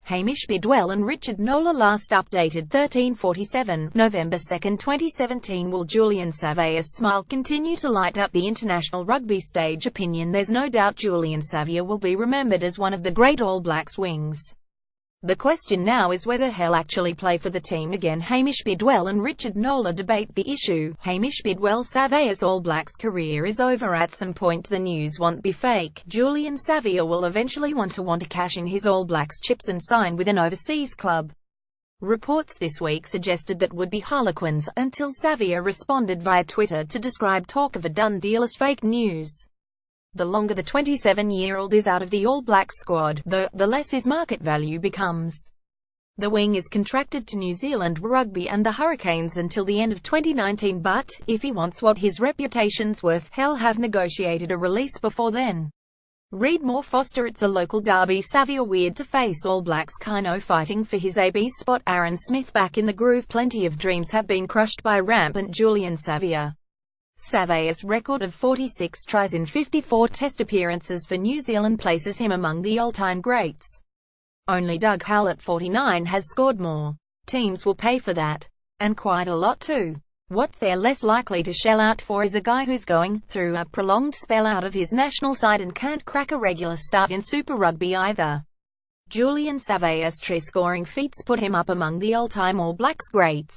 Hamish Bidwell and Richard Nola last updated 13:47, November 2, 2017. Will Julian Savea's smile continue to light up the international rugby stage? Opinion: there's no doubt Julian Savea will be remembered as one of the great All Blacks wings. The question now is whether he'll actually play for the team again. Hamish Bidwell and Richard Nola debate the issue. Hamish Bidwell: Savea's All Blacks career is over at some point. The news won't be fake. Julian Savea will eventually want to cash in his All Blacks chips and sign with an overseas club. Reports this week suggested that would be Harlequins, until Savea responded via Twitter to describe talk of a done deal as fake news. The longer the 27-year-old is out of the All Blacks squad, the less his market value becomes. The wing is contracted to New Zealand Rugby and the Hurricanes until the end of 2019, but, if he wants what his reputation's worth, he'll have negotiated a release before then. Read more. Foster: it's a local derby. Savea weird to face All Blacks Kino fighting for his AB spot. Aaron Smith back in the groove. Plenty of dreams have been crushed by rampant Julian Savea. Savea's record of 46 tries in 54 test appearances for New Zealand places him among the all-time greats. Only Doug Howlett, 49, has scored more. Teams will pay for that. And quite a lot too. What they're less likely to shell out for is a guy who's going through a prolonged spell out of his national side and can't crack a regular start in Super Rugby either. Julian Savea's try-scoring feats put him up among the all-time All Blacks greats.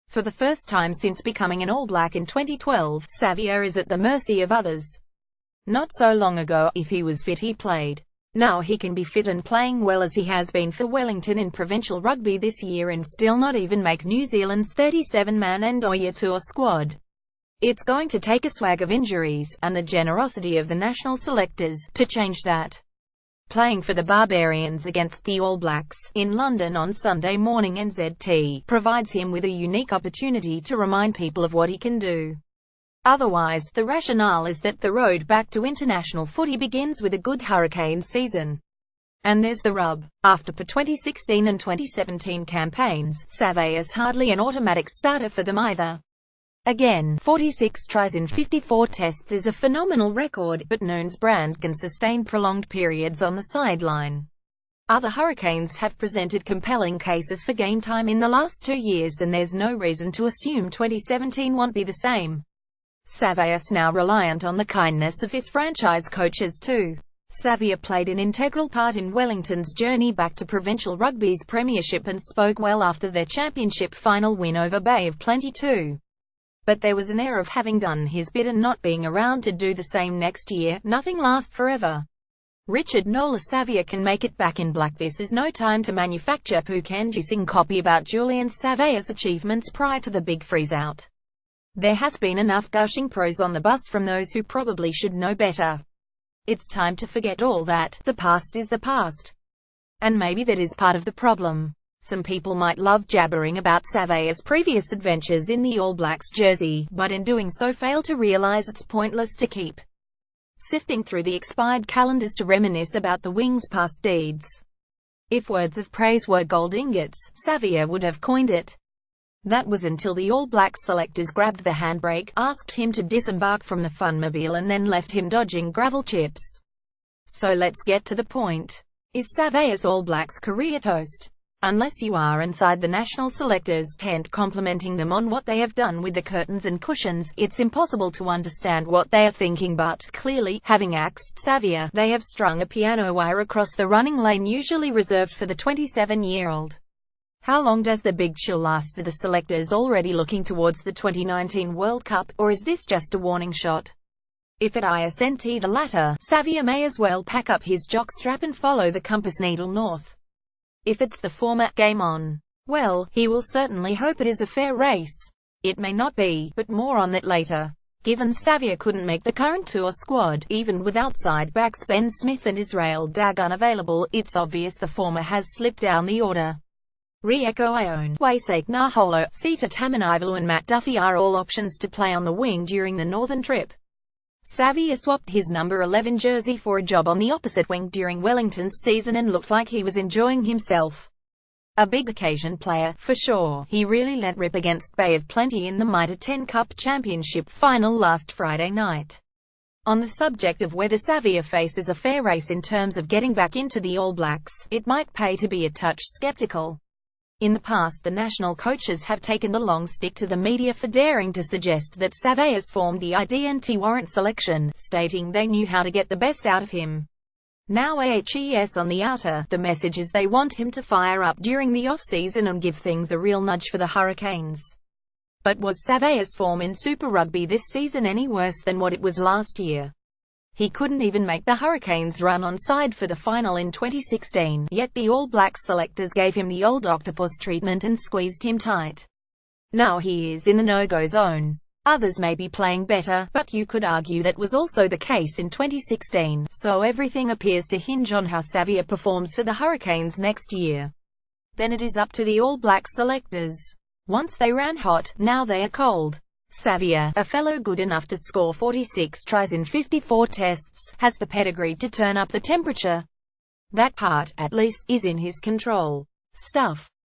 For the first time since becoming an All Black in 2012, Savea is at the mercy of others. Not so long ago, if he was fit he played. Now he can be fit and playing well as he has been for Wellington in provincial rugby this year and still not even make New Zealand's 37-man Endoya Tour squad. It's going to take a swag of injuries, and the generosity of the national selectors, to change that. Playing for the Barbarians against the All Blacks, in London on Sunday morning NZT, provides him with a unique opportunity to remind people of what he can do. Otherwise, the rationale is that the road back to international footy begins with a good Hurricanes season. And there's the rub. After the 2016 and 2017 campaigns, Savea's hardly an automatic starter for them either. Again, 46 tries in 54 tests is a phenomenal record, but Noon's brand can sustain prolonged periods on the sideline. Other Hurricanes have presented compelling cases for game time in the last 2 years, and there's no reason to assume 2017 won't be the same. Savea's now reliant on the kindness of his franchise coaches too. Savea played an integral part in Wellington's journey back to provincial rugby's premiership and spoke well after their championship final win over Bay of Plenty too. But there was an air of having done his bit and not being around to do the same next year. Nothing lasts forever. Richard Nola: Savea can make it back in black. This is no time to manufacture poo-inducing copy about Julian Savea's achievements prior to the big freeze-out. There has been enough gushing praise on the bus from those who probably should know better. It's time to forget all that. The past is the past. And maybe that is part of the problem. Some people might love jabbering about Savea's previous adventures in the All Blacks jersey, but in doing so fail to realize it's pointless to keep sifting through the expired calendars to reminisce about the wing's past deeds. If words of praise were gold ingots, Savea would have coined it. That was until the All Blacks selectors grabbed the handbrake, asked him to disembark from the funmobile and then left him dodging gravel chips. So let's get to the point. Is Savea's All Blacks career toast? Unless you are inside the national selectors' tent complimenting them on what they have done with the curtains and cushions, it's impossible to understand what they are thinking. But, clearly, having axed Savea, they have strung a piano wire across the running lane usually reserved for the 27-year-old. How long does the big chill last? Are the selectors already looking towards the 2019 World Cup, or is this just a warning shot? If it isn't the latter, Savea may as well pack up his jockstrap and follow the compass needle north. If it's the former, game on. Well, he will certainly hope it is a fair race. It may not be, but more on that later. Given Savea couldn't make the current tour squad, even with outside backs Ben Smith and Israel Dag unavailable, it's obvious the former has slipped down the order. Rieko Ione, Waisake Naholo, Sita Tamanivalo and Matt Duffy are all options to play on the wing during the northern trip. Savea swapped his number 11 jersey for a job on the opposite wing during Wellington's season and looked like he was enjoying himself. A big occasion player, for sure. He really let rip against Bay of Plenty in the Mitre 10 Cup Championship final last Friday night. On the subject of whether Savea faces a fair race in terms of getting back into the All Blacks, it might pay to be a touch skeptical. In the past, the national coaches have taken the long stick to the media for daring to suggest that Savea's formed the ident warrant selection, stating they knew how to get the best out of him. Now AHES on the outer, the message is they want him to fire up during the off-season and give things a real nudge for the Hurricanes. But was Savea's form in Super Rugby this season any worse than what it was last year? He couldn't even make the Hurricanes run on side for the final in 2016, yet the All Blacks selectors gave him the old octopus treatment and squeezed him tight. Now he is in the no-go zone. Others may be playing better, but you could argue that was also the case in 2016, so everything appears to hinge on how Savea performs for the Hurricanes next year. Then it is up to the All Blacks selectors. Once they ran hot, now they are cold. Savea, a fellow good enough to score 46 tries in 54 tests, has the pedigree to turn up the temperature. That part, at least, is in his control. Stuff.